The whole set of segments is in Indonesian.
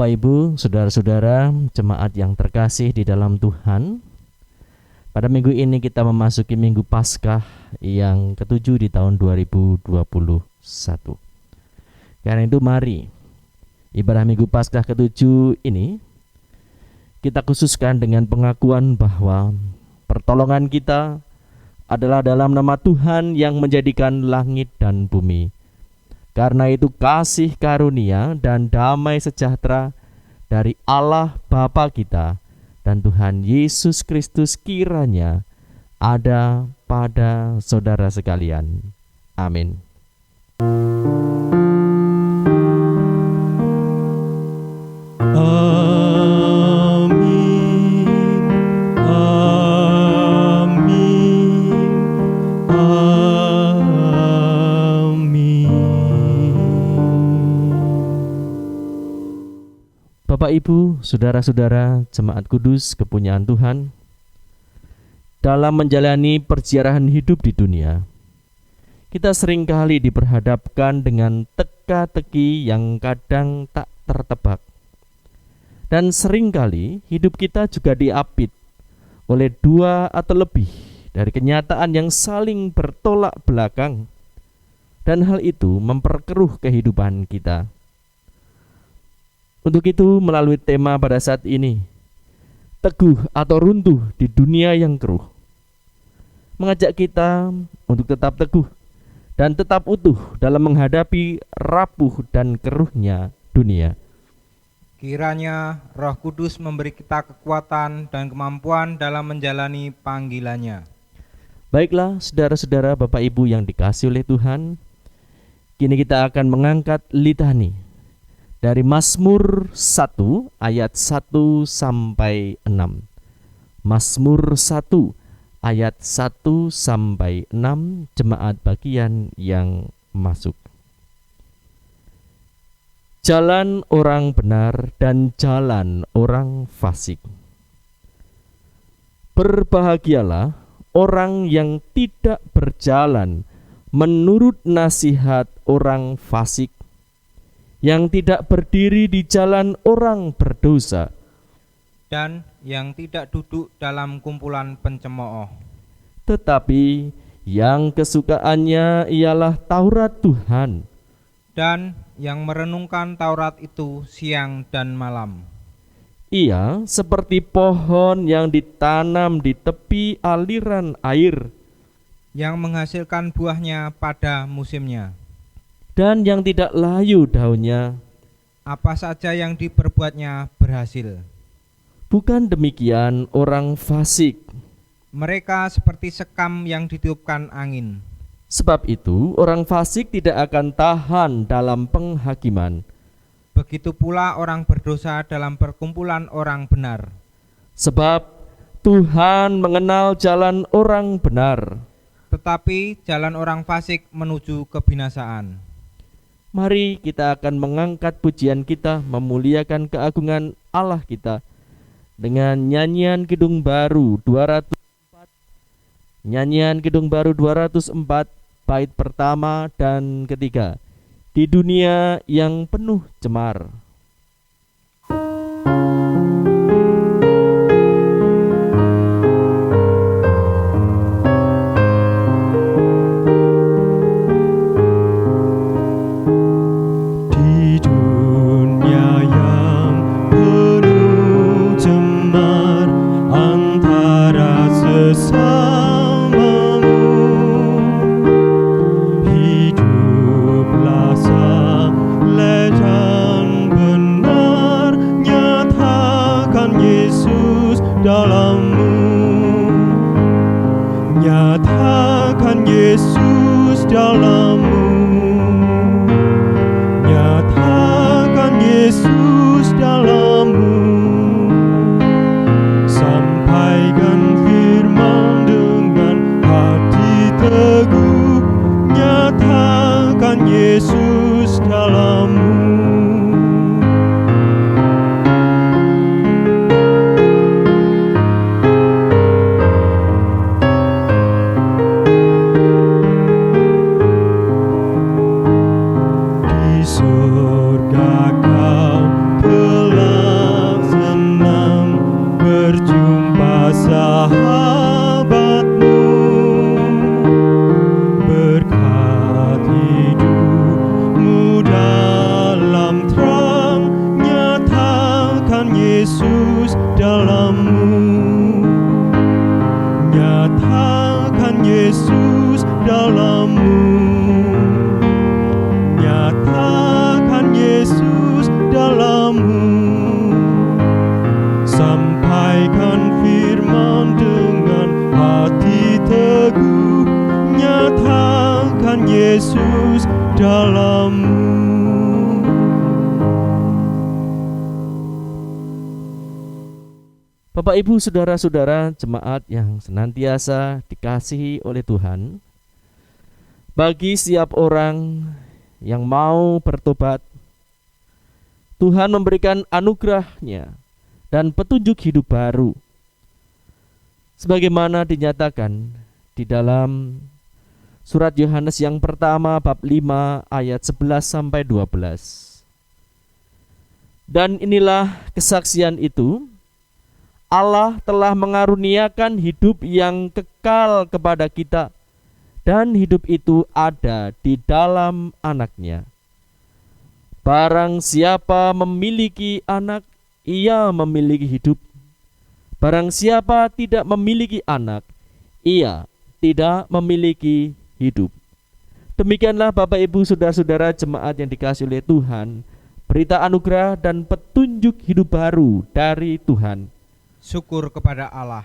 Bapak Ibu, saudara-saudara, jemaat yang terkasih di dalam Tuhan, pada minggu ini kita memasuki Minggu Paskah yang ketujuh di tahun 2021. Karena itu mari ibadah Minggu Paskah ketujuh ini kita khususkan dengan pengakuan bahwa pertolongan kita adalah dalam nama Tuhan yang menjadikan langit dan bumi. Karena itu kasih karunia dan damai sejahtera dari Allah Bapa kita dan Tuhan Yesus Kristus kiranya ada pada saudara sekalian. Amin. Bapak Ibu, saudara-saudara, jemaat kudus kepunyaan Tuhan, dalam menjalani perjalanan hidup di dunia, kita seringkali diperhadapkan dengan teka-teki yang kadang tak tertebak. Dan seringkali hidup kita juga diapit oleh dua atau lebih dari kenyataan yang saling bertolak belakang. Dan hal itu memperkeruh kehidupan kita. Untuk itu melalui tema pada saat ini, teguh atau runtuh di dunia yang keruh, mengajak kita untuk tetap teguh dan tetap utuh dalam menghadapi rapuh dan keruhnya dunia. Kiranya Roh Kudus memberi kita kekuatan dan kemampuan dalam menjalani panggilannya. Baiklah saudara-saudara, Bapak Ibu yang dikasihi oleh Tuhan, kini kita akan mengangkat litani dari Mazmur 1 ayat 1 sampai 6. Mazmur 1 ayat 1 sampai 6, jemaat bagian yang masuk. Jalan orang benar dan jalan orang fasik. Berbahagialah orang yang tidak berjalan menurut nasihat orang fasik, yang tidak berdiri di jalan orang berdosa, dan yang tidak duduk dalam kumpulan pencemooh, tetapi yang kesukaannya ialah Taurat Tuhan, dan yang merenungkan Taurat itu siang dan malam. Ia seperti pohon yang ditanam di tepi aliran air, yang menghasilkan buahnya pada musimnya, dan yang tidak layu daunnya. Apa saja yang diperbuatnya berhasil. Bukan demikian orang fasik. Mereka seperti sekam yang ditiupkan angin. Sebab itu orang fasik tidak akan tahan dalam penghakiman. Begitu pula orang berdosa dalam perkumpulan orang benar. Sebab Tuhan mengenal jalan orang benar, tetapi jalan orang fasik menuju kebinasaan. Mari kita akan mengangkat pujian kita, memuliakan keagungan Allah kita dengan nyanyian Kidung Baru 204. Nyanyian Kidung Baru 204 bait pertama dan ketiga. Di dunia yang penuh cemar. Nyatakan Yesus dalammu, nyatakan Yesus dalammu. Sampaikan firman dengan hati teguh, nyatakan Yesus dalammu. Surga kau telah Yesus dalammu. Bapak Ibu saudara-saudara jemaat yang senantiasa dikasihi oleh Tuhan, bagi setiap orang yang mau bertobat, Tuhan memberikan anugerah-Nya dan petunjuk hidup baru, sebagaimana dinyatakan di dalam surat Yohanes yang pertama bab 5 ayat 11 sampai 12. Dan inilah kesaksian itu, Allah telah mengaruniakan hidup yang kekal kepada kita, dan hidup itu ada di dalam Anak-Nya. Barang siapa memiliki Anak, ia memiliki hidup. Barang siapa tidak memiliki Anak, ia tidak memiliki hidup. Demikianlah Bapak Ibu saudara-saudara jemaat yang dikasihi oleh Tuhan, berita anugerah dan petunjuk hidup baru dari Tuhan. Syukur kepada Allah.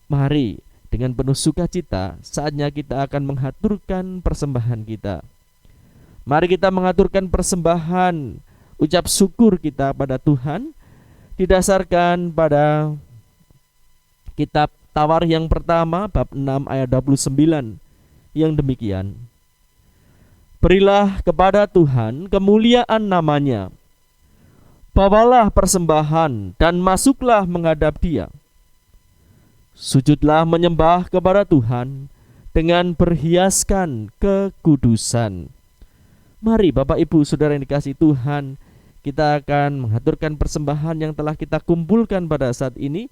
Mari dengan penuh sukacita saatnya kita akan mengaturkan persembahan kita. Mari kita mengaturkan persembahan ucap syukur kita pada Tuhan, didasarkan pada kitab Tawarikh yang pertama bab 6 ayat 29 yang demikian. Berilah kepada Tuhan kemuliaan namanya, bawalah persembahan dan masuklah menghadap Dia. Sujudlah menyembah kepada Tuhan dengan berhiaskan kekudusan. Mari Bapak Ibu Saudara yang dikasihi Tuhan, kita akan mengaturkan persembahan yang telah kita kumpulkan pada saat ini,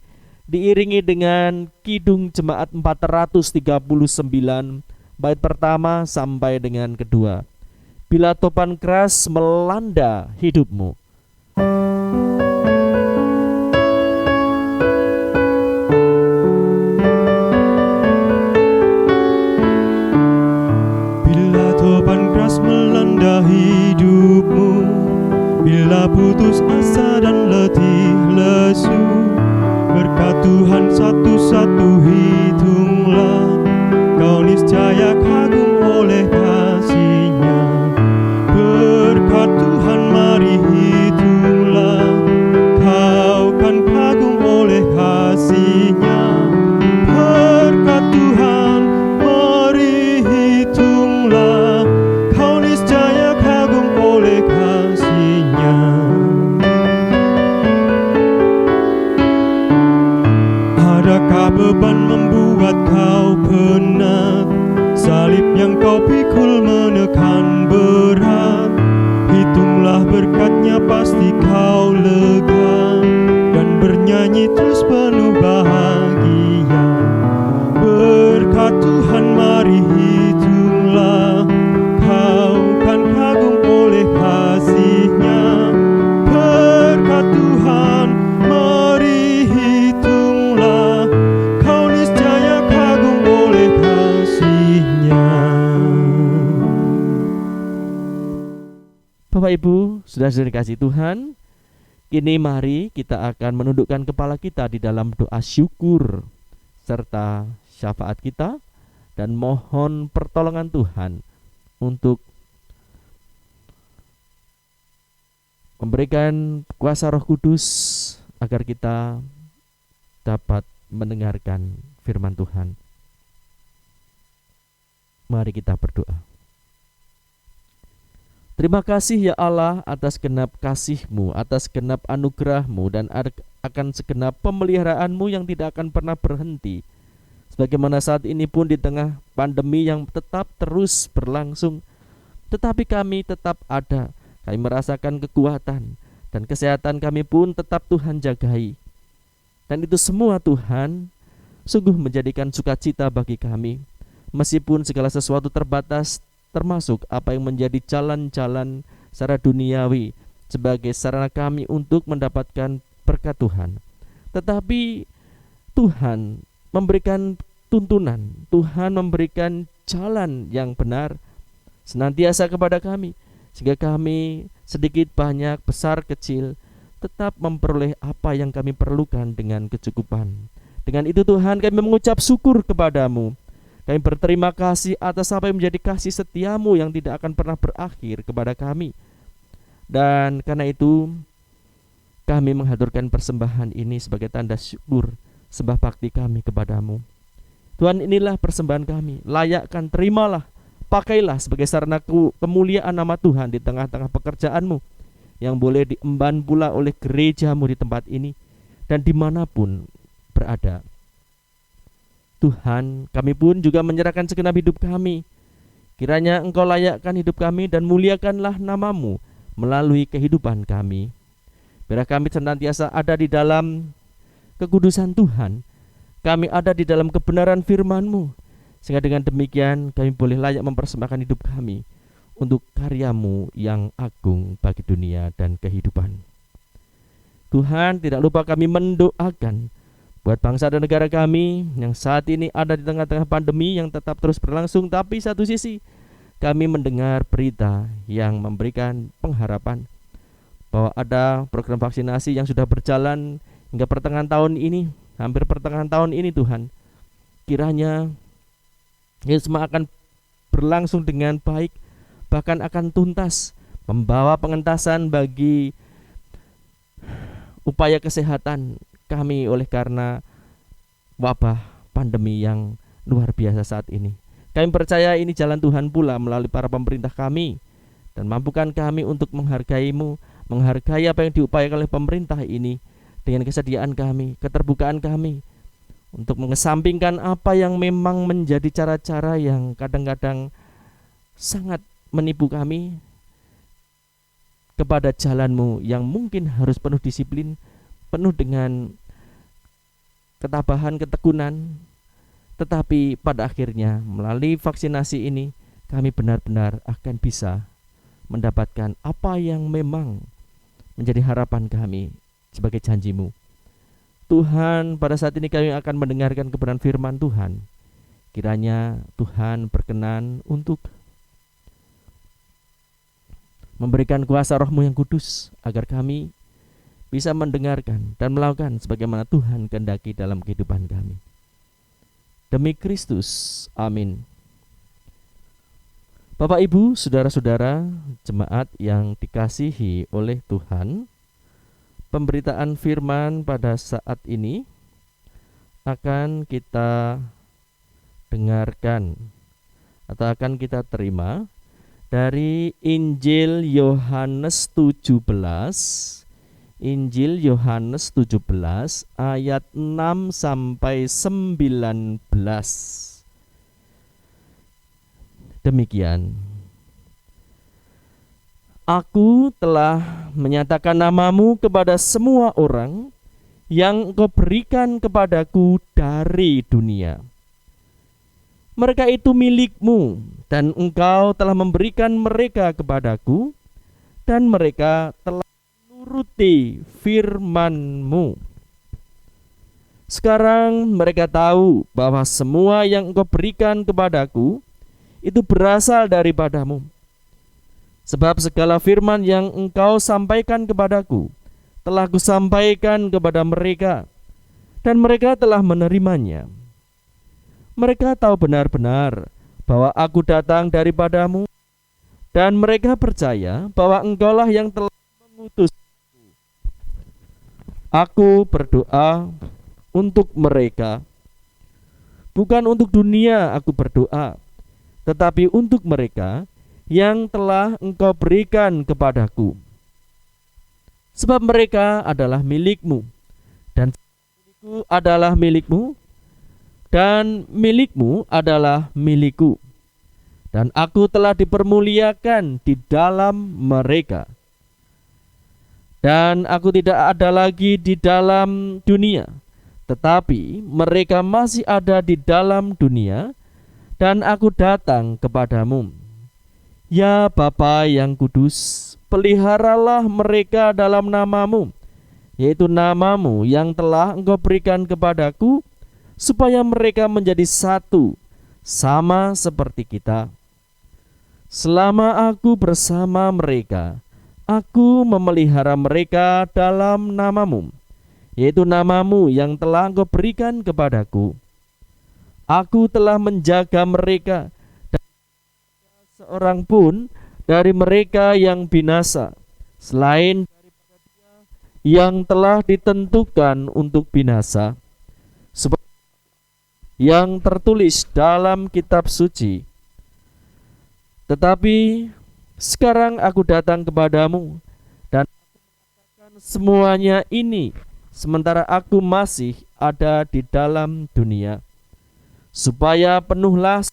diiringi dengan Kidung Jemaat 439 bait pertama sampai dengan kedua. Bila topan keras melanda hidupmu. Bila topan keras melanda hidupmu, bila putus asa dan letih lesu, berkat Tuhan satu-satu hitunglah, kau niscaya kagum oleh kasih-Nya. Berkat Tuhan mari hitunglah, kau kan kagum oleh kasih-Nya. Berkat Tuhan mari hitunglah, kau niscaya kagum oleh kasih-Nya. Adakah beban membuat kau penat? Salib yang kau pikul menekan berat. Hitunglah berkat-Nya pasti kau lega, dan bernyanyi terus penuh bahagia. Berkat Tuhan mari hitunglah, kau kan kagum oleh kasih-Nya. Berkat Tuhan mari hitunglah, kau niscaya kagum oleh kasih-Nya. Bapak Ibu sudah dikasihi Tuhan, kini mari kita akan menundukkan kepala kita di dalam doa syukur serta syafaat kita, dan mohon pertolongan Tuhan untuk memberikan kuasa Roh Kudus agar kita dapat mendengarkan firman Tuhan. Mari kita berdoa. Terima kasih ya Allah atas genap kasih-Mu, atas genap anugerah-Mu, dan akan segenap pemeliharaanmu yang tidak akan pernah berhenti. Sebagaimana saat ini pun di tengah pandemi yang tetap terus berlangsung, tetapi kami tetap ada. Kami merasakan kekuatan dan kesehatan kami pun tetap Tuhan jagai. Dan itu semua Tuhan sungguh menjadikan sukacita bagi kami. Meskipun segala sesuatu terbatas, termasuk apa yang menjadi jalan-jalan secara duniawi sebagai sarana kami untuk mendapatkan berkat Tuhan. Tetapi Tuhan memberikan tuntunan, Tuhan memberikan jalan yang benar senantiasa kepada kami, sehingga kami sedikit banyak, besar kecil, tetap memperoleh apa yang kami perlukan dengan kecukupan. Dengan itu Tuhan, kami mengucap syukur kepadamu, Kami berterima kasih atas apa yang menjadi kasih setiamu yang tidak akan pernah berakhir kepada kami. Dan karena itu kami menghaturkan persembahan ini sebagai tanda syukur sembah bakti kami kepadamu. Tuhan, inilah persembahan kami, layakkan, terimalah, pakailah sebagai sarana kemuliaan nama Tuhan di tengah-tengah pekerjaanmu yang boleh diemban pula oleh gerejamu di tempat ini dan dimanapun berada. Tuhan, kami pun juga menyerahkan segenap hidup kami. Kiranya Engkau layakkan hidup kami dan muliakanlah namamu melalui kehidupan kami. Biarlah kami senantiasa ada di dalam kekudusan Tuhan. Kami ada di dalam kebenaran firman-Mu, sehingga dengan demikian kami boleh layak mempersembahkan hidup kami untuk karya-Mu yang agung bagi dunia dan kehidupan. Tuhan, tidak lupa kami mendoakan buat bangsa dan negara kami yang saat ini ada di tengah-tengah pandemi yang tetap terus berlangsung. Tapi satu sisi kami mendengar berita yang memberikan pengharapan bahwa ada program vaksinasi yang sudah berjalan hingga pertengahan tahun ini, hampir pertengahan tahun ini. Tuhan, kiranya ini semua akan berlangsung dengan baik, bahkan akan tuntas, membawa pengentasan bagi upaya kesehatan kami oleh karena wabah pandemi yang luar biasa saat ini. Kami percaya ini jalan Tuhan pula melalui para pemerintah kami, dan mampukan kami untuk menghargai-Mu, menghargai apa yang diupayakan oleh pemerintah ini dengan kesediaan kami, keterbukaan kami untuk mengesampingkan apa yang memang menjadi cara-cara yang kadang-kadang sangat menipu kami kepada jalan-Mu yang mungkin harus penuh disiplin, penuh dengan ketabahan, ketekunan. Tetapi pada akhirnya melalui vaksinasi ini kami benar-benar akan bisa mendapatkan apa yang memang menjadi harapan kami sebagai janji-Mu. Tuhan, pada saat ini kami akan mendengarkan kebenaran firman Tuhan. Kiranya Tuhan berkenan untuk memberikan kuasa Roh-Mu yang kudus agar kami bisa mendengarkan dan melakukan sebagaimana Tuhan kehendaki dalam kehidupan kami. Demi Kristus, amin. Bapak, Ibu, saudara-saudara, jemaat yang dikasihi oleh Tuhan, pemberitaan firman pada saat ini akan kita dengarkan atau akan kita terima dari Injil Yohanes 17. Injil Yohanes 17 ayat 6 sampai 19. Demikian. Aku telah menyatakan namamu kepada semua orang yang Engkau berikan kepadaku dari dunia. Mereka itu milikmu, dan Engkau telah memberikan mereka kepadaku, dan mereka telah menuruti firman-Mu. Sekarang mereka tahu bahwa semua yang Engkau berikan kepadaku itu berasal daripadamu. Sebab segala firman yang Engkau sampaikan kepadaku telah Kusampaikan kepada mereka, dan mereka telah menerimanya. Mereka tahu benar-benar bahwa Aku datang daripadamu, dan mereka percaya bahwa Engkaulah yang telah mengutus. Aku berdoa untuk mereka, bukan untuk dunia aku berdoa, tetapi untuk mereka yang telah Engkau berikan kepadaku. Sebab mereka adalah milik-Mu, dan milikku adalah milik-Mu, dan milik-Mu adalah milikku. Dan Aku telah dipermuliakan di dalam mereka. Dan Aku tidak ada lagi di dalam dunia, tetapi mereka masih ada di dalam dunia, dan Aku datang kepadamu. Ya Bapa yang kudus, peliharalah mereka dalam namamu, yaitu namamu yang telah Engkau berikan kepadaku, supaya mereka menjadi satu, sama seperti kita. Selama Aku bersama mereka, Aku memelihara mereka dalam namamu, yaitu namamu yang telah Engkau berikan kepadaku. Aku telah menjaga mereka, dan seorang pun dari mereka yang binasa, selain daripada dia yang telah ditentukan untuk binasa, seperti yang tertulis dalam kitab suci. Tetapi sekarang aku datang kepadamu, dan semuanya ini sementara aku masih ada di dalam dunia, supaya penuhlah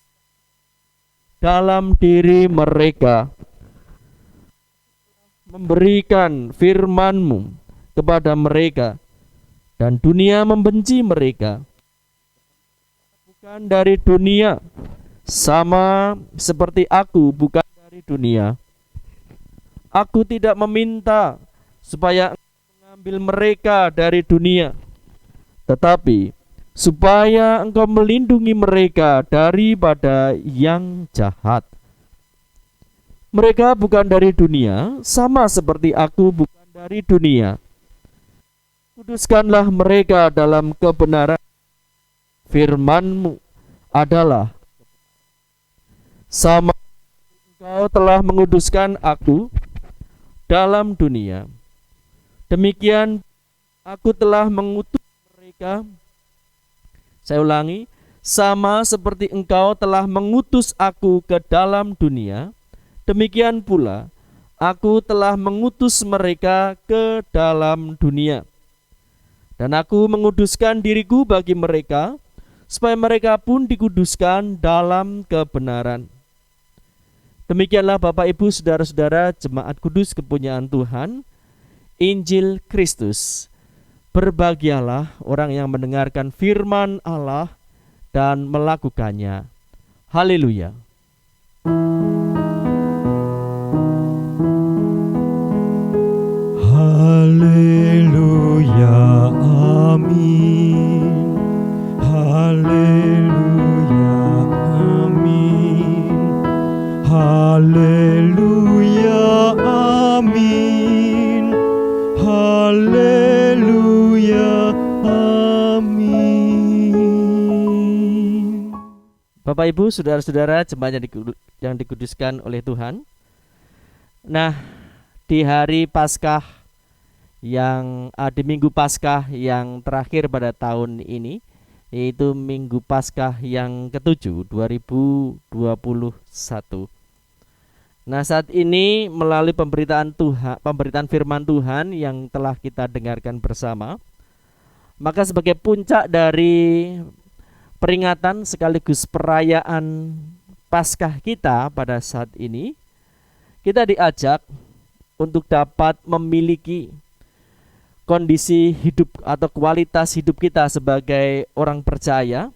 dalam diri mereka memberikan firman-Mu kepada mereka, dan dunia membenci mereka, bukan dari dunia, sama seperti aku bukan dari dunia. Aku tidak meminta supaya mengambil mereka dari dunia, tetapi supaya Engkau melindungi mereka daripada yang jahat. Mereka bukan dari dunia, sama seperti aku bukan dari dunia. Kuduskanlah mereka dalam kebenaran. Firman-Mu adalah sama. Engkau telah menguduskan aku dalam dunia, demikian aku telah mengutus mereka. Saya ulangi, sama seperti Engkau telah mengutus aku ke dalam dunia, demikian pula aku telah mengutus mereka ke dalam dunia. Dan aku menguduskan diriku bagi mereka, supaya mereka pun dikuduskan dalam kebenaran. Demikianlah Bapak Ibu Saudara-saudara jemaat kudus kepunyaan Tuhan, Injil Kristus. Berbahagialah orang yang mendengarkan firman Allah dan melakukannya. Haleluya. Haleluya, amin. Haleluya, amin. Haleluya, amin. Haleluya, amin. Bapak Ibu Saudara-saudara jemaat yang dikuduskan oleh Tuhan. Nah, di hari Paskah di Minggu Paskah yang terakhir pada tahun ini, yaitu Minggu Paskah yang ke-7 2021. Nah, saat ini melalui pemberitaan firman Tuhan yang telah kita dengarkan bersama, maka sebagai puncak dari peringatan sekaligus perayaan Paskah kita pada saat ini, kita diajak untuk dapat memiliki kondisi hidup atau kualitas hidup kita sebagai orang percaya,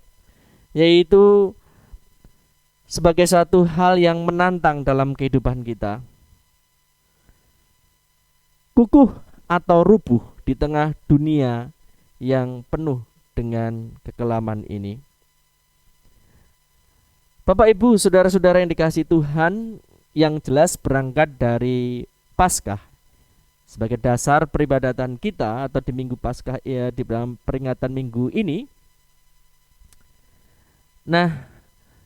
yaitu sebagai suatu hal yang menantang dalam kehidupan kita. Kukuh atau rubuh di tengah dunia yang penuh dengan kekelaman ini. Bapak Ibu Saudara-saudara yang dikasihi Tuhan, yang jelas berangkat dari Paskah sebagai dasar peribadatan kita atau di Minggu Paskah di dalam peringatan minggu ini. Nah,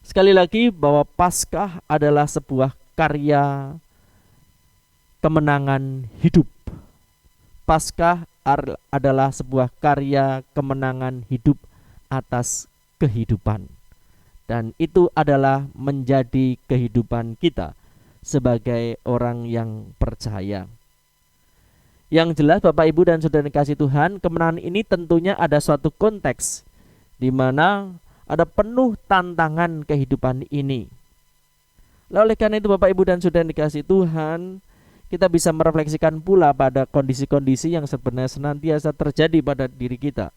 sekali lagi bahwa Paskah adalah sebuah karya kemenangan hidup. Paskah adalah sebuah karya kemenangan hidup atas kehidupan. Dan itu adalah menjadi kehidupan kita sebagai orang yang percaya. Yang jelas Bapak Ibu dan Saudara kasih Tuhan, kemenangan ini tentunya ada suatu konteks di mana ada penuh tantangan kehidupan ini. Oleh karena itu Bapak Ibu dan Saudara dikasih Tuhan, kita bisa merefleksikan pula pada kondisi-kondisi yang sebenarnya senantiasa terjadi pada diri kita.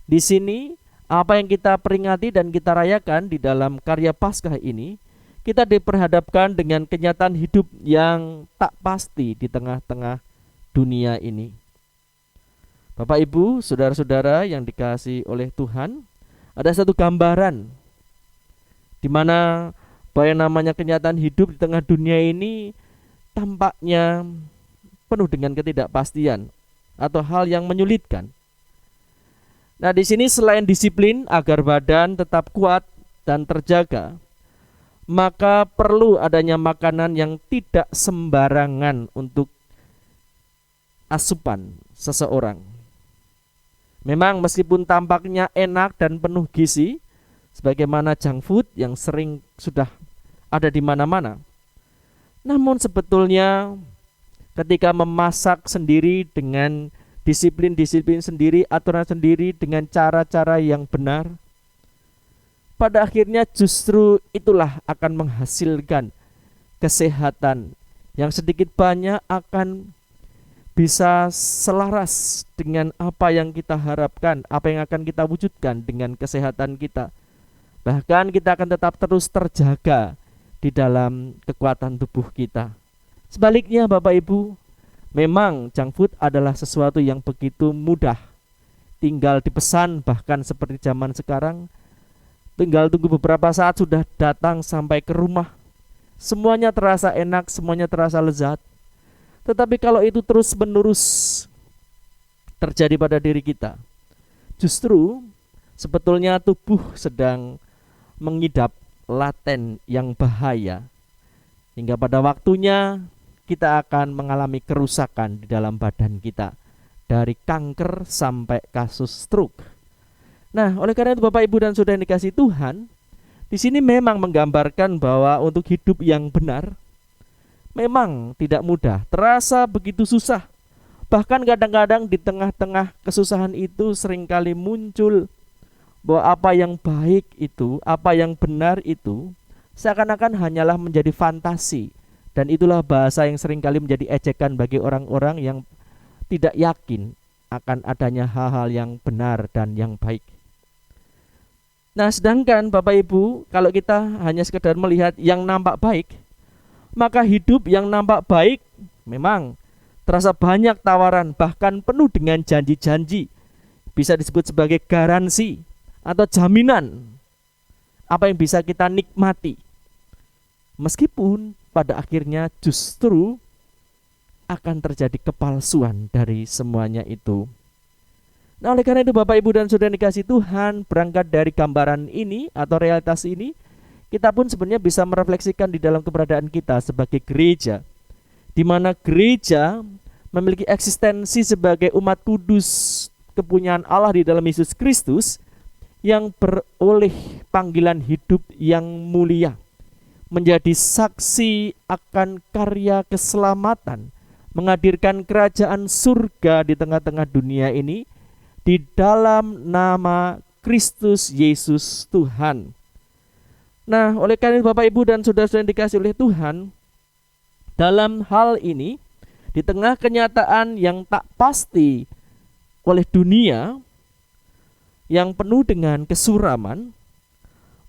Di sini apa yang kita peringati dan kita rayakan di dalam karya Paskah ini, kita diperhadapkan dengan kenyataan hidup yang tak pasti di tengah-tengah dunia ini. Bapak Ibu, saudara-saudara yang dikasihi oleh Tuhan, ada satu gambaran di mana bahwa yang namanya kenyataan hidup di tengah dunia ini tampaknya penuh dengan ketidakpastian atau hal yang menyulitkan. Nah, di sini selain disiplin agar badan tetap kuat dan terjaga, maka perlu adanya makanan yang tidak sembarangan untuk asupan seseorang. Memang meskipun tampaknya enak dan penuh gizi, sebagaimana junk food yang sering sudah ada di mana-mana, namun sebetulnya ketika memasak sendiri dengan disiplin sendiri, aturan sendiri, dengan cara-cara yang benar, pada akhirnya justru itulah akan menghasilkan kesehatan yang sedikit banyak akan bisa selaras dengan apa yang kita harapkan, apa yang akan kita wujudkan dengan kesehatan kita. Bahkan kita akan tetap terus terjaga di dalam kekuatan tubuh kita. Sebaliknya Bapak Ibu, memang junk food adalah sesuatu yang begitu mudah, tinggal dipesan, bahkan seperti zaman sekarang, tinggal tunggu beberapa saat sudah datang sampai ke rumah. Semuanya terasa enak, semuanya terasa lezat. Tetapi kalau itu terus-menerus terjadi pada diri kita, justru sebetulnya tubuh sedang mengidap laten yang bahaya, hingga pada waktunya kita akan mengalami kerusakan di dalam badan kita, dari kanker sampai kasus stroke. Nah, oleh karena itu Bapak Ibu dan Saudara yang dikasihi Tuhan, di sini memang menggambarkan bahwa untuk hidup yang benar memang tidak mudah, terasa begitu susah. Bahkan kadang-kadang di tengah-tengah kesusahan itu seringkali muncul bahwa apa yang baik itu, apa yang benar itu seakan-akan hanyalah menjadi fantasi. Dan itulah bahasa yang seringkali menjadi ejekan bagi orang-orang yang tidak yakin akan adanya hal-hal yang benar dan yang baik. Nah, sedangkan Bapak Ibu, kalau kita hanya sekedar melihat yang nampak baik, maka hidup yang nampak baik memang terasa banyak tawaran, bahkan penuh dengan janji-janji. Bisa disebut sebagai garansi atau jaminan apa yang bisa kita nikmati. Meskipun pada akhirnya justru akan terjadi kepalsuan dari semuanya itu. Nah, oleh karena itu Bapak Ibu dan Saudara yang dikasihi Tuhan, berangkat dari gambaran ini atau realitas ini, kita pun sebenarnya bisa merefleksikan di dalam keberadaan kita sebagai gereja, di mana gereja memiliki eksistensi sebagai umat kudus kepunyaan Allah di dalam Yesus Kristus yang beroleh panggilan hidup yang mulia, menjadi saksi akan karya keselamatan, menghadirkan kerajaan surga di tengah-tengah dunia ini di dalam nama Kristus Yesus Tuhan. Nah, oleh karena itu Bapak Ibu dan Saudara-saudara yang dikasihi oleh Tuhan, dalam hal ini, di tengah kenyataan yang tak pasti oleh dunia, yang penuh dengan kesuraman,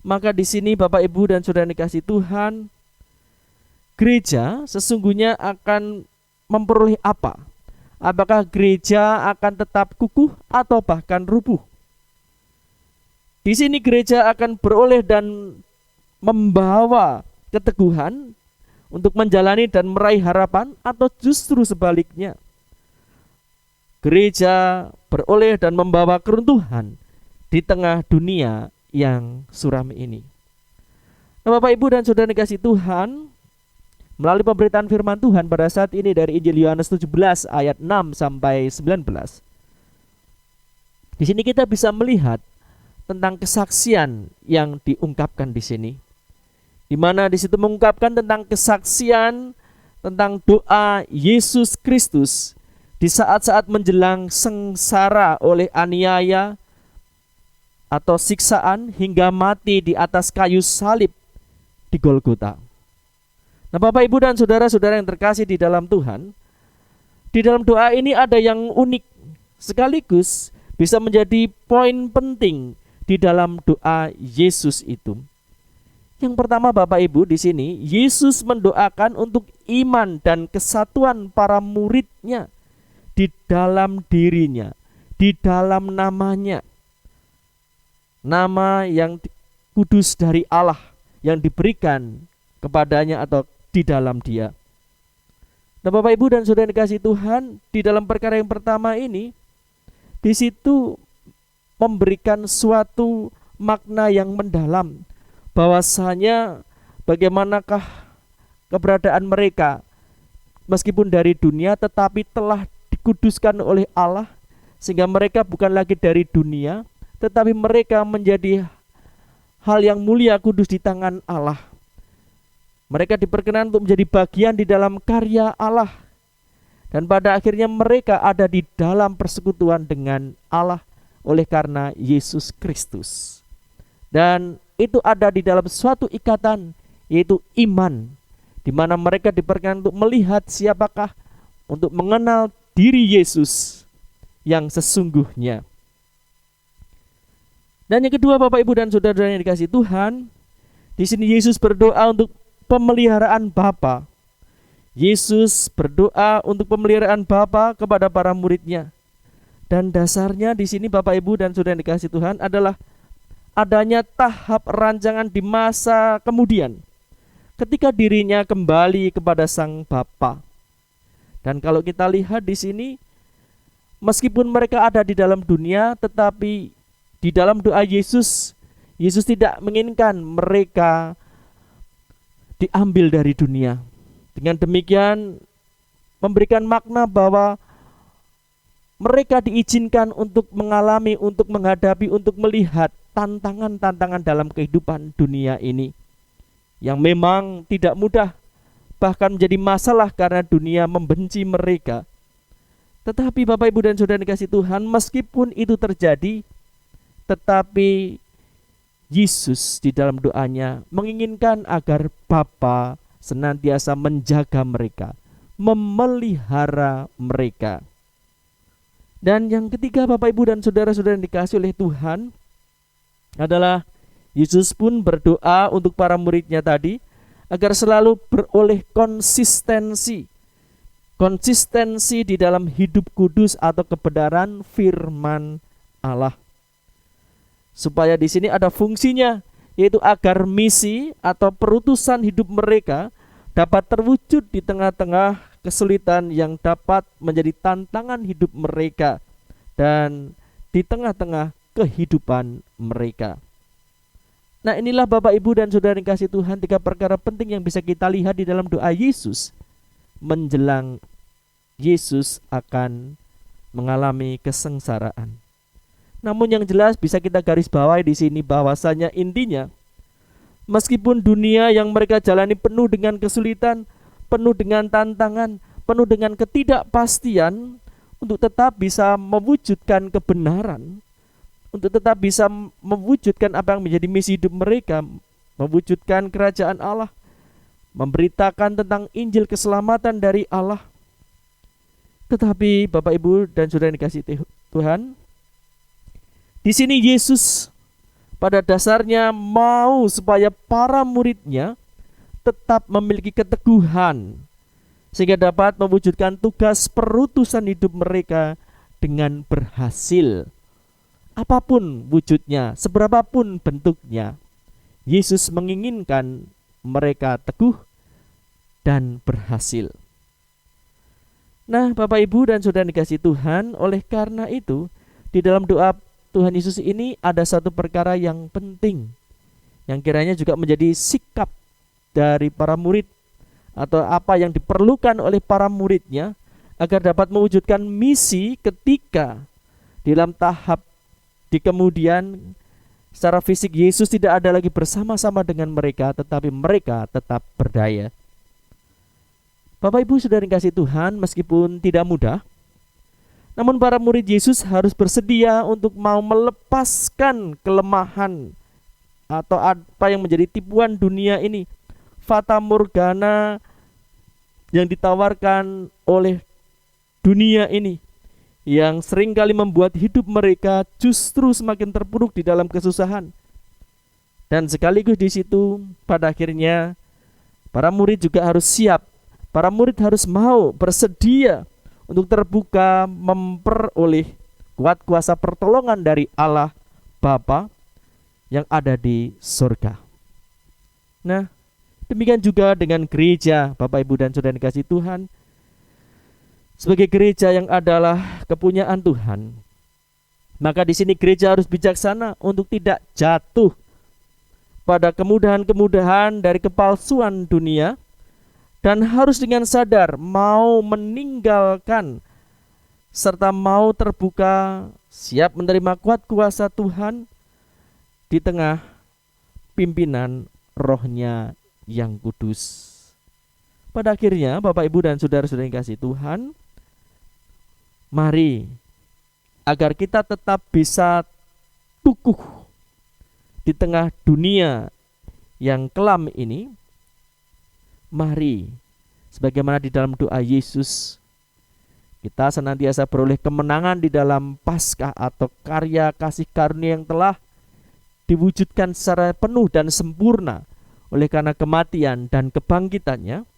maka di sini Bapak Ibu dan Saudara yang dikasihi Tuhan, gereja sesungguhnya akan memperoleh apa? Apakah gereja akan tetap kukuh atau bahkan rubuh? Di sini gereja akan beroleh dan membawa keteguhan untuk menjalani dan meraih harapan, atau justru sebaliknya, gereja beroleh dan membawa keruntuhan di tengah dunia yang suram ini. Nah, Bapak Ibu dan Saudara dikasihi Tuhan, melalui pemberitaan firman Tuhan pada saat ini dari Injil Yohanes 17 ayat 6 sampai 19. Di sini kita bisa melihat tentang kesaksian yang diungkapkan di sini, di mana di situ mengungkapkan tentang kesaksian tentang doa Yesus Kristus di saat-saat menjelang sengsara oleh aniaya atau siksaan hingga mati di atas kayu salib di Golgota. Nah, Bapak Ibu dan saudara-saudara yang terkasih di dalam Tuhan, di dalam doa ini ada yang unik sekaligus bisa menjadi poin penting di dalam doa Yesus itu. Yang pertama Bapak Ibu, di sini Yesus mendoakan untuk iman dan kesatuan para muridnya di dalam dirinya, di dalam namanya. Nama yang kudus dari Allah yang diberikan kepadanya atau di dalam dia. Nah, Bapak Ibu dan Saudara yang dikasihi Tuhan, di dalam perkara yang pertama ini, di situ memberikan suatu makna yang mendalam, bahwasanya bagaimanakah keberadaan mereka meskipun dari dunia tetapi telah dikuduskan oleh Allah, sehingga mereka bukan lagi dari dunia tetapi mereka menjadi hal yang mulia kudus di tangan Allah. Mereka diperkenan untuk menjadi bagian di dalam karya Allah, dan pada akhirnya mereka ada di dalam persekutuan dengan Allah oleh karena Yesus Kristus. Dan itu ada di dalam suatu ikatan, yaitu iman, di mana mereka diperkenan untuk melihat siapakah, untuk mengenal diri Yesus yang sesungguhnya. Dan yang kedua, Bapak Ibu dan Saudara yang dikasihi Tuhan, di sini Yesus berdoa untuk pemeliharaan Bapa. Yesus berdoa untuk pemeliharaan Bapa kepada para muridnya. Dan dasarnya di sini Bapak Ibu dan Saudara yang dikasihi Tuhan adalah adanya tahap rancangan di masa kemudian, ketika dirinya kembali kepada Sang Bapa. Dan kalau kita lihat di sini, meskipun mereka ada di dalam dunia, tetapi di dalam doa Yesus tidak menginginkan mereka diambil dari dunia. Dengan demikian memberikan makna bahwa mereka diizinkan untuk mengalami, untuk menghadapi, untuk melihat tantangan-tantangan dalam kehidupan dunia ini, yang memang tidak mudah, bahkan menjadi masalah karena dunia membenci mereka. Tetapi Bapak Ibu dan Saudara dikasihi Tuhan, meskipun itu terjadi, tetapi Yesus di dalam doanya menginginkan agar Bapa senantiasa menjaga mereka, memelihara mereka. Dan yang ketiga, Bapak Ibu dan Saudara-saudara yang dikasihi oleh Tuhan, adalah Yesus pun berdoa untuk para muridnya tadi agar selalu beroleh konsistensi di dalam hidup kudus atau kebenaran firman Allah. Supaya di sini ada fungsinya, yaitu agar misi atau perutusan hidup mereka dapat terwujud di tengah-tengah kesulitan yang dapat menjadi tantangan hidup mereka dan di tengah-tengah kehidupan mereka. Nah, inilah Bapak Ibu dan Saudara yang kasih Tuhan, 3 perkara penting yang bisa kita lihat di dalam doa Yesus menjelang Yesus akan mengalami kesengsaraan. Namun yang jelas bisa kita garis bawahi di sini bahwasanya intinya, meskipun dunia yang mereka jalani penuh dengan kesulitan, penuh dengan tantangan, penuh dengan ketidakpastian, untuk tetap bisa mewujudkan kebenaran, untuk tetap bisa mewujudkan apa yang menjadi misi hidup mereka, mewujudkan kerajaan Allah, memberitakan tentang Injil keselamatan dari Allah. Tetapi Bapak Ibu dan Saudara yang dikasihi Tuhan, di sini Yesus pada dasarnya mau supaya para muridnya tetap memiliki keteguhan, sehingga dapat mewujudkan tugas perutusan hidup mereka dengan berhasil. Apapun wujudnya, seberapapun bentuknya, Yesus menginginkan mereka teguh dan berhasil. Nah, Bapak Ibu dan Saudara dikasihi Tuhan, oleh karena itu di dalam doa Tuhan Yesus ini ada satu perkara yang penting, yang kiranya juga menjadi sikap dari para murid, atau apa yang diperlukan oleh para muridnya agar dapat mewujudkan misi ketika dalam tahap di kemudian secara fisik Yesus tidak ada lagi bersama-sama dengan mereka, tetapi mereka tetap berdaya. Bapak Ibu Saudara yang kasih Tuhan, meskipun tidak mudah, namun para murid Yesus harus bersedia untuk mau melepaskan kelemahan atau apa yang menjadi tipuan dunia ini, fata morgana yang ditawarkan oleh dunia ini, yang seringkali membuat hidup mereka justru semakin terpuruk di dalam kesusahan. Dan sekaligus di situ pada akhirnya para murid juga harus siap, para murid harus mau bersedia untuk terbuka memperoleh kuat kuasa pertolongan dari Allah Bapa yang ada di surga. Nah, demikian juga dengan gereja, Bapak Ibu dan Saudara yang dikasihi Tuhan. Sebagai gereja yang adalah kepunyaan Tuhan, Maka di sini gereja harus bijaksana untuk tidak jatuh pada kemudahan-kemudahan dari kepalsuan dunia, dan harus dengan sadar mau meninggalkan serta mau terbuka, siap menerima kuat kuasa Tuhan di tengah pimpinan Roh-Nya yang kudus. Pada akhirnya, Bapak, Ibu, dan saudara-saudara yang kasih Tuhan, mari agar kita tetap bisa kukuh di tengah dunia yang kelam ini, mari sebagaimana di dalam doa Yesus, kita senantiasa beroleh kemenangan di dalam Paskah atau karya kasih karunia yang telah diwujudkan secara penuh dan sempurna oleh karena kematian dan kebangkitannya.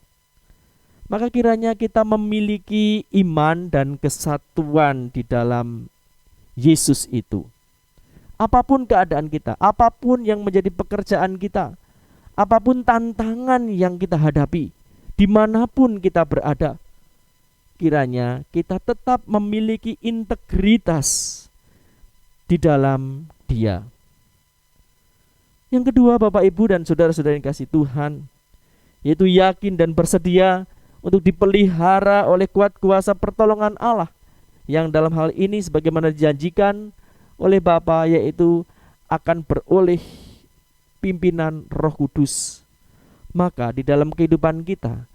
Maka kiranya kita memiliki iman dan kesatuan di dalam Yesus itu. Apapun keadaan kita, apapun yang menjadi pekerjaan kita, apapun tantangan yang kita hadapi, dimanapun kita berada, kiranya kita tetap memiliki integritas di dalam Dia. Yang kedua, Bapak, Ibu, dan saudara-saudara yang kasih Tuhan, yaitu yakin dan bersedia untuk dipelihara oleh kuat kuasa pertolongan Allah, yang dalam hal ini sebagaimana dijanjikan oleh Bapa, yaitu akan beroleh pimpinan Roh Kudus. Maka di dalam kehidupan kita,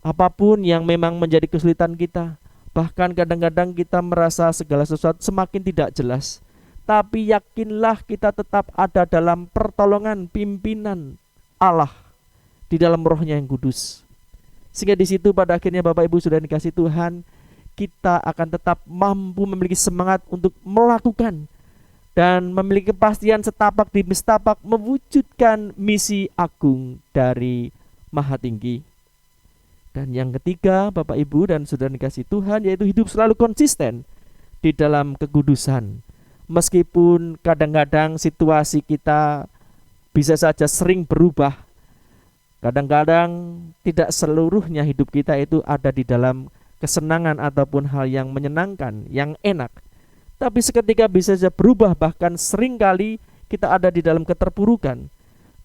apapun yang memang menjadi kesulitan kita, bahkan kadang-kadang kita merasa segala sesuatu semakin tidak jelas, tapi yakinlah kita tetap ada dalam pertolongan pimpinan Allah di dalam Roh-Nya yang kudus. Sehingga di situ pada akhirnya, Bapak, Ibu, sudah dikasih Tuhan, kita akan tetap mampu memiliki semangat untuk melakukan dan memiliki kepastian setapak demi setapak mewujudkan misi agung dari Maha Tinggi. Dan yang ketiga, Bapak, Ibu, dan saudara dikasih Tuhan, yaitu hidup selalu konsisten di dalam kekudusan. Meskipun kadang-kadang situasi kita bisa saja sering berubah, kadang-kadang tidak seluruhnya hidup kita itu ada di dalam kesenangan ataupun hal yang menyenangkan, yang enak. Tapi seketika bisa saja berubah, bahkan seringkali kita ada di dalam keterpurukan.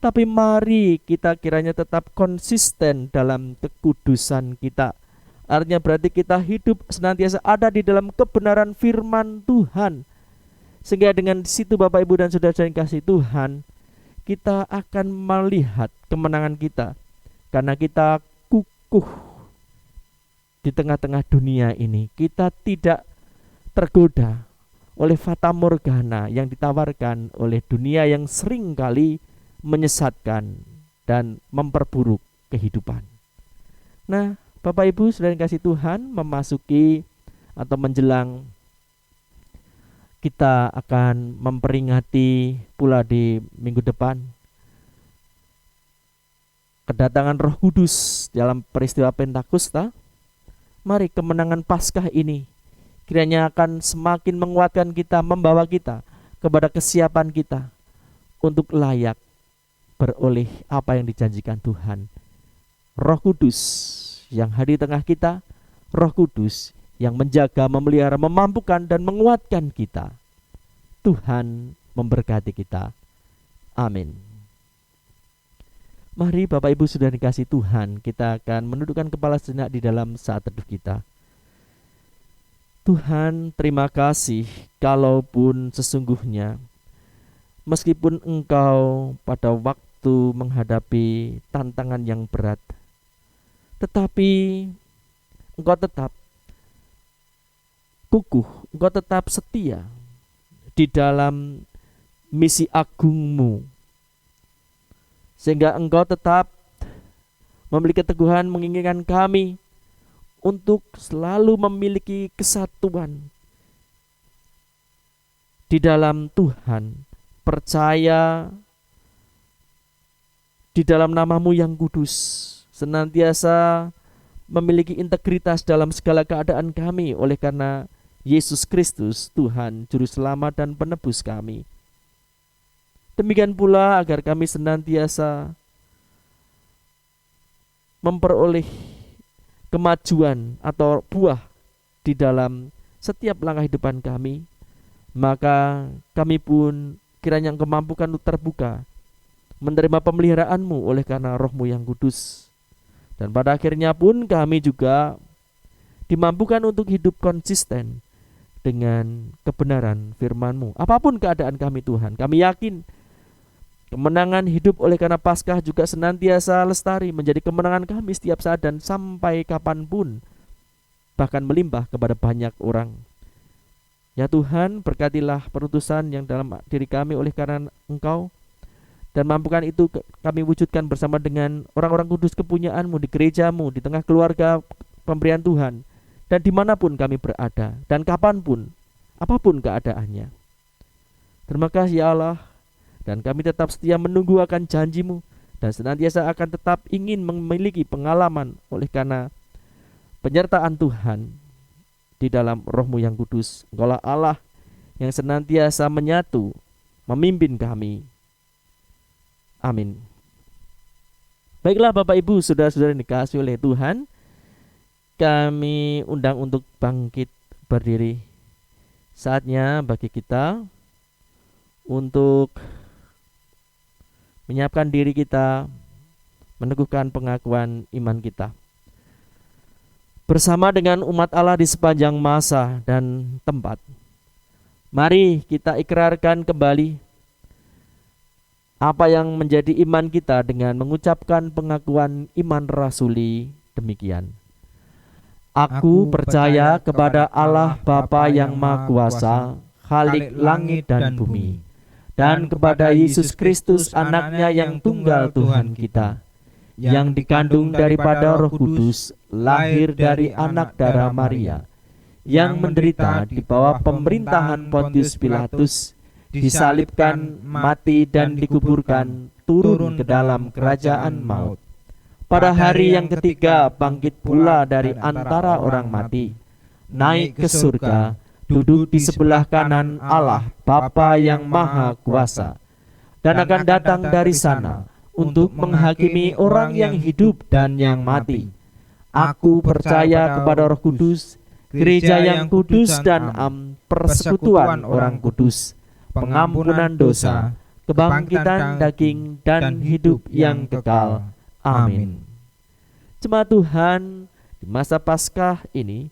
Tapi mari kita kiranya tetap konsisten dalam kekudusan kita. Artinya berarti kita hidup senantiasa ada di dalam kebenaran firman Tuhan. Sehingga dengan situ, Bapak, Ibu, dan saudara yang kasih Tuhan, kita akan melihat kemenangan kita, karena kita kukuh di tengah-tengah dunia ini. Kita tidak tergoda oleh fata morgana yang ditawarkan oleh dunia yang sering kali menyesatkan dan memperburuk kehidupan. Nah, Bapak, Ibu, saudara yang kasih Tuhan, memasuki atau menjelang kita akan memperingati pula di minggu depan kedatangan Roh Kudus dalam peristiwa Pentakosta. Mari kemenangan Paskah ini kiranya akan semakin menguatkan kita, membawa kita kepada kesiapan kita untuk layak beroleh apa yang dijanjikan Tuhan. Roh Kudus yang hadir di tengah kita, Roh Kudus yang menjaga, memelihara, memampukan, dan menguatkan kita. Tuhan memberkati kita. Amin. Mari Bapak, Ibu, sudah dikasih Tuhan, kita akan menundukkan kepala sejenak di dalam saat teduh kita. Tuhan, terima kasih kalaupun sesungguhnya meskipun Engkau pada waktu menghadapi tantangan yang berat, tetapi Engkau tetap kukuh, Engkau tetap setia di dalam misi agungmu, sehingga Engkau tetap memiliki keteguhan menginginkan kami untuk selalu memiliki kesatuan di dalam Tuhan, percaya di dalam nama-Mu yang kudus, senantiasa memiliki integritas dalam segala keadaan kami oleh karena Yesus Kristus, Tuhan, Juru Selamat dan Penebus kami. Demikian pula agar kami senantiasa memperoleh kemajuan atau buah di dalam setiap langkah hidupan kami. maka kami pun kiranya Engkau mampukan untuk terbuka menerima pemeliharaan-Mu oleh karena Roh-Mu yang kudus. Dan pada akhirnya pun kami juga dimampukan untuk hidup konsisten dengan kebenaran firman-Mu. Apapun keadaan kami Tuhan, kami yakin kemenangan hidup oleh karena Paskah juga senantiasa lestari menjadi kemenangan kami setiap saat dan sampai kapanpun, bahkan melimpah kepada banyak orang. Ya Tuhan, berkatilah perutusan yang dalam diri kami oleh karena Engkau, dan mampukan itu kami wujudkan bersama dengan orang-orang kudus kepunyaan-Mu di gereja-Mu, di tengah keluarga pemberian Tuhan, dan dimanapun kami berada, dan kapanpun, apapun keadaannya. Terima kasih ya Allah, dan kami tetap setia menunggu akan janji-Mu, dan senantiasa akan tetap ingin memiliki pengalaman oleh karena penyertaan Tuhan di dalam Roh-Mu yang kudus. Engkaulah Allah yang senantiasa menyatu, memimpin kami. Amin. Baiklah Bapak Ibu, saudara-saudara yang dikasihi oleh Tuhan, kami undang untuk bangkit berdiri. Saatnya bagi kita untuk menyiapkan diri kita, meneguhkan pengakuan iman kita. Bersama dengan umat Allah di sepanjang masa dan tempat, mari kita ikrarkan kembali apa yang menjadi iman kita dengan mengucapkan pengakuan iman rasuli demikian. Aku percaya kepada Allah Bapa yang Maha Kuasa, Khalik langit dan bumi, dan kepada Yesus Kristus anaknya yang tunggal Tuhan kita, yang dikandung daripada Roh Kudus, lahir dari anak darah Maria, yang menderita di bawah pemerintahan Pontius Pilatus, disalibkan, mati dan dikuburkan, turun ke dalam kerajaan maut. Pada hari yang ketiga bangkit pula dari antara orang mati, naik ke surga, duduk di sebelah kanan Allah Bapa yang Maha Kuasa, dan akan datang dari sana untuk menghakimi orang yang hidup dan yang mati. Aku percaya kepada Roh Kudus, gereja yang kudus dan persekutuan orang kudus, pengampunan dosa, kebangkitan daging, dan hidup yang kekal. Amin. Jemaat Tuhan, di masa Paskah ini,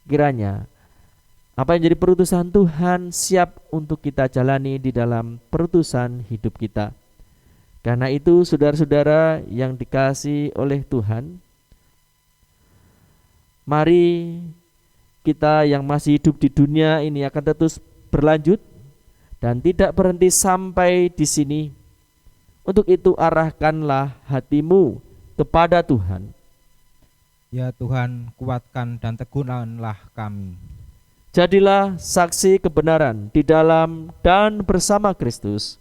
kiranya apa yang jadi perutusan Tuhan siap untuk kita jalani di dalam perutusan hidup kita. Karena itu saudara-saudara yang dikasihi oleh Tuhan, mari kita yang masih hidup di dunia ini akan terus berlanjut dan tidak berhenti sampai di sini. Untuk itu arahkanlah hatimu kepada Tuhan. Ya Tuhan, kuatkan dan teguhkanlah kami. Jadilah saksi kebenaran di dalam dan bersama Kristus.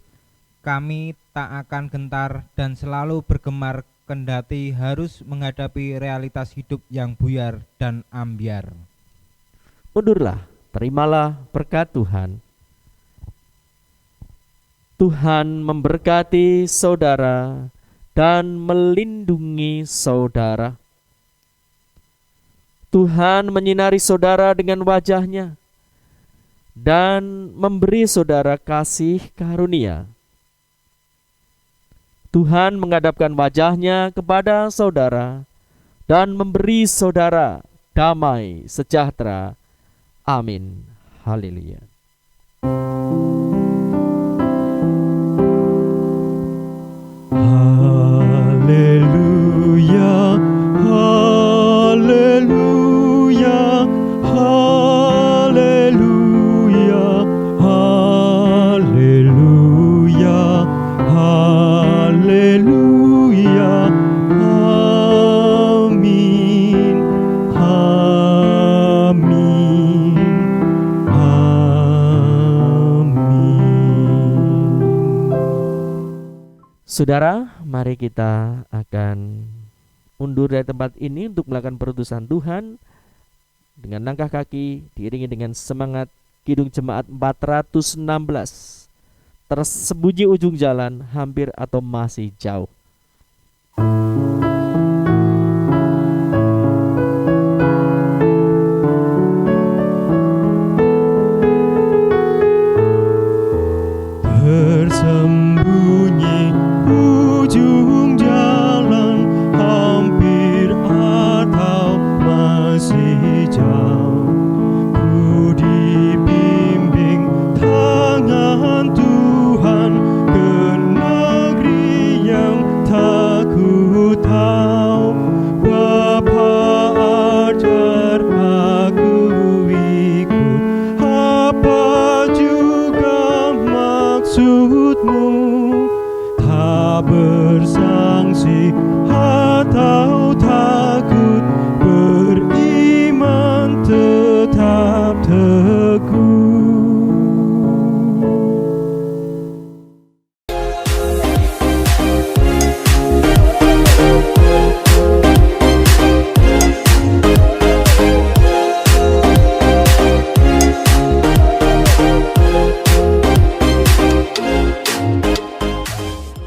Kami tak akan gentar dan selalu bergemar kendati harus menghadapi realitas hidup yang buyar dan ambyar. Undurlah, terimalah berkat Tuhan. Tuhan memberkati saudara dan melindungi saudara. Tuhan menyinari saudara dengan wajah-Nya dan memberi saudara kasih karunia. Tuhan menghadapkan wajah-Nya kepada saudara dan memberi saudara damai sejahtera. Amin. Haleluya. Haleluya, haleluya, haleluya, haleluya, haleluya, amin, amin, amin. Saudara, mari kita akan undur dari tempat ini untuk melakukan perutusan Tuhan dengan langkah kaki diiringi dengan semangat Kidung Jemaat 416. Tersembunyi ujung jalan, hampir atau masih jauh. bersama.